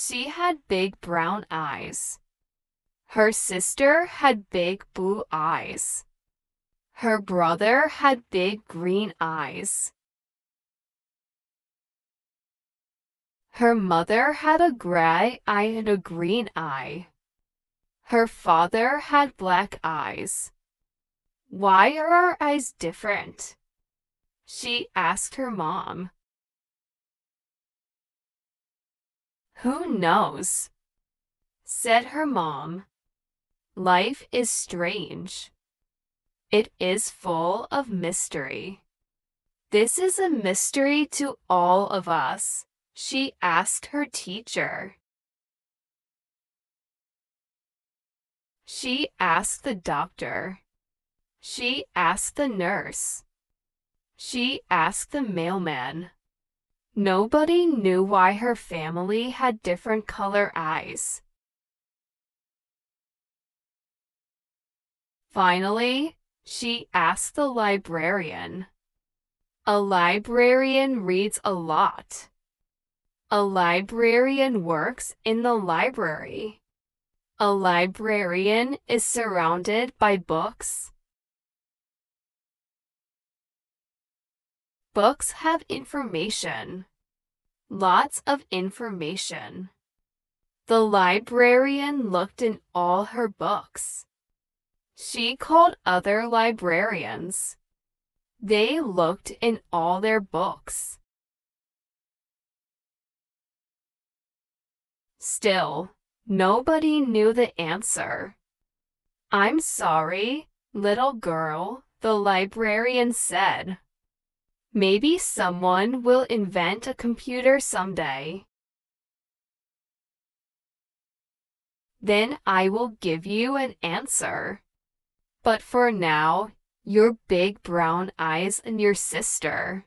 She had big brown eyes. Her sister had big blue eyes. Her brother had big green eyes. Her mother had a gray eye and a green eye. Her father had black eyes. Why are our eyes different? She asked her mom. Who knows? Said her mom. Life is strange. It is full of mystery. This is a mystery to all of us, she asked her teacher. She asked the doctor. She asked the nurse. She asked the mailman. Nobody knew why her family had different color eyes. Finally, she asked the librarian. A librarian reads a lot. A librarian works in the library. A librarian is surrounded by books. Books have information. Lots of information. The librarian looked in all her books. She called other librarians. They looked in all their books. Still, nobody knew the answer. I'm sorry, little girl, the librarian said. Maybe someone will invent a computer someday. Then I will give you an answer. But for now, your big brown eyes and your sister's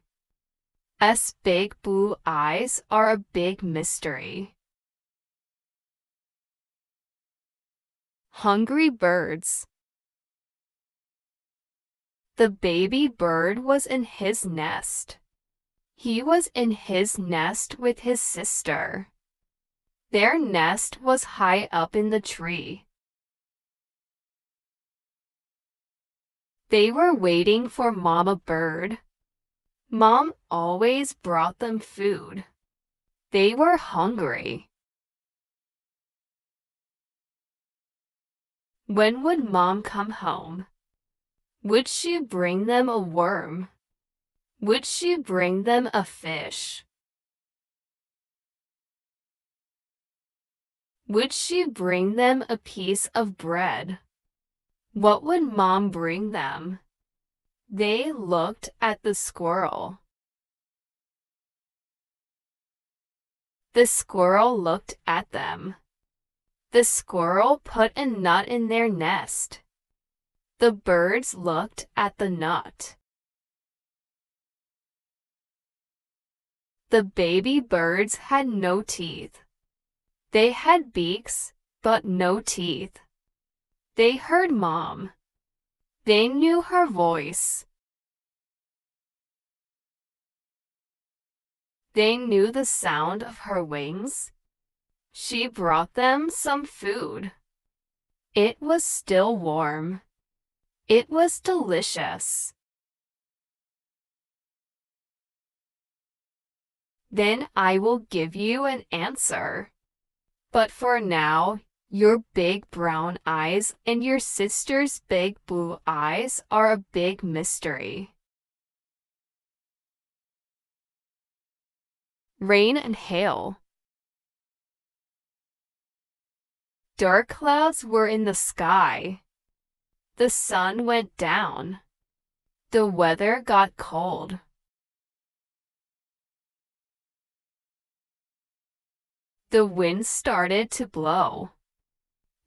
big blue eyes are a big mystery. Hungry birds. The baby bird was in his nest. He was in his nest with his sister. Their nest was high up in the tree. They were waiting for Mama Bird. Mom always brought them food. They were hungry. When would Mom come home? Would she bring them a worm? Would she bring them a fish? Would she bring them a piece of bread? What would Mom bring them? They looked at the squirrel. The squirrel looked at them. The squirrel put a nut in their nest. The birds looked at the nut. The baby birds had no teeth. They had beaks, but no teeth. They heard Mom. They knew her voice. They knew the sound of her wings. She brought them some food. It was still warm. It was delicious. Then I will give you an answer. But for now, your big brown eyes and your sister's big blue eyes are a big mystery. Rain and hail. Dark clouds were in the sky. The sun went down. The weather got cold. The wind started to blow.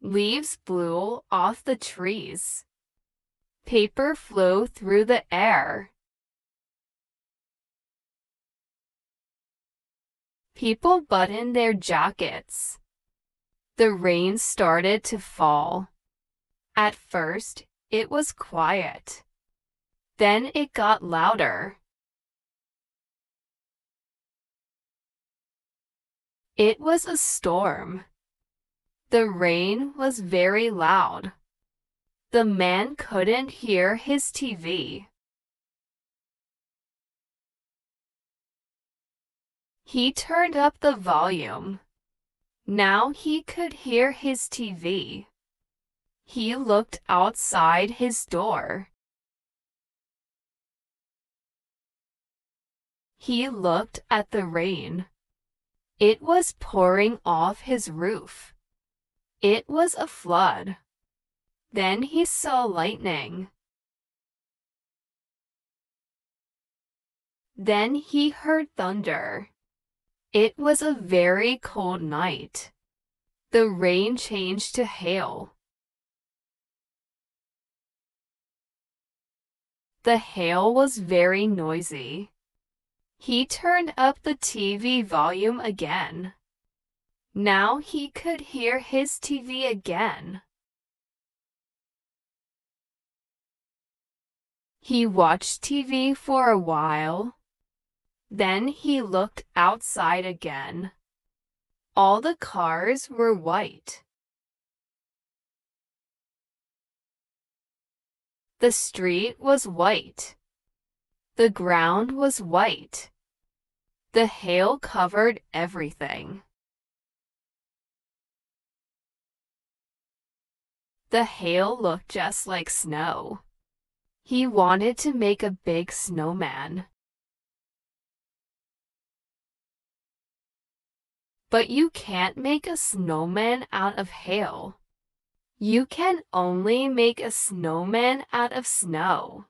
Leaves blew off the trees. Paper flew through the air. People buttoned their jackets. The rain started to fall. At first, it was quiet. Then it got louder. It was a storm. The rain was very loud. The man couldn't hear his TV. He turned up the volume. Now he could hear his TV. He looked outside his door. He looked at the rain. It was pouring off his roof. It was a flood. Then he saw lightning. Then he heard thunder. It was a very cold night. The rain changed to hail. The hail was very noisy. He turned up the TV volume again. Now he could hear his TV again. He watched TV for a while. Then he looked outside again. All the cars were white. The street was white. The ground was white. The hail covered everything. The hail looked just like snow. He wanted to make a big snowman. But you can't make a snowman out of hail. You can only make a snowman out of snow.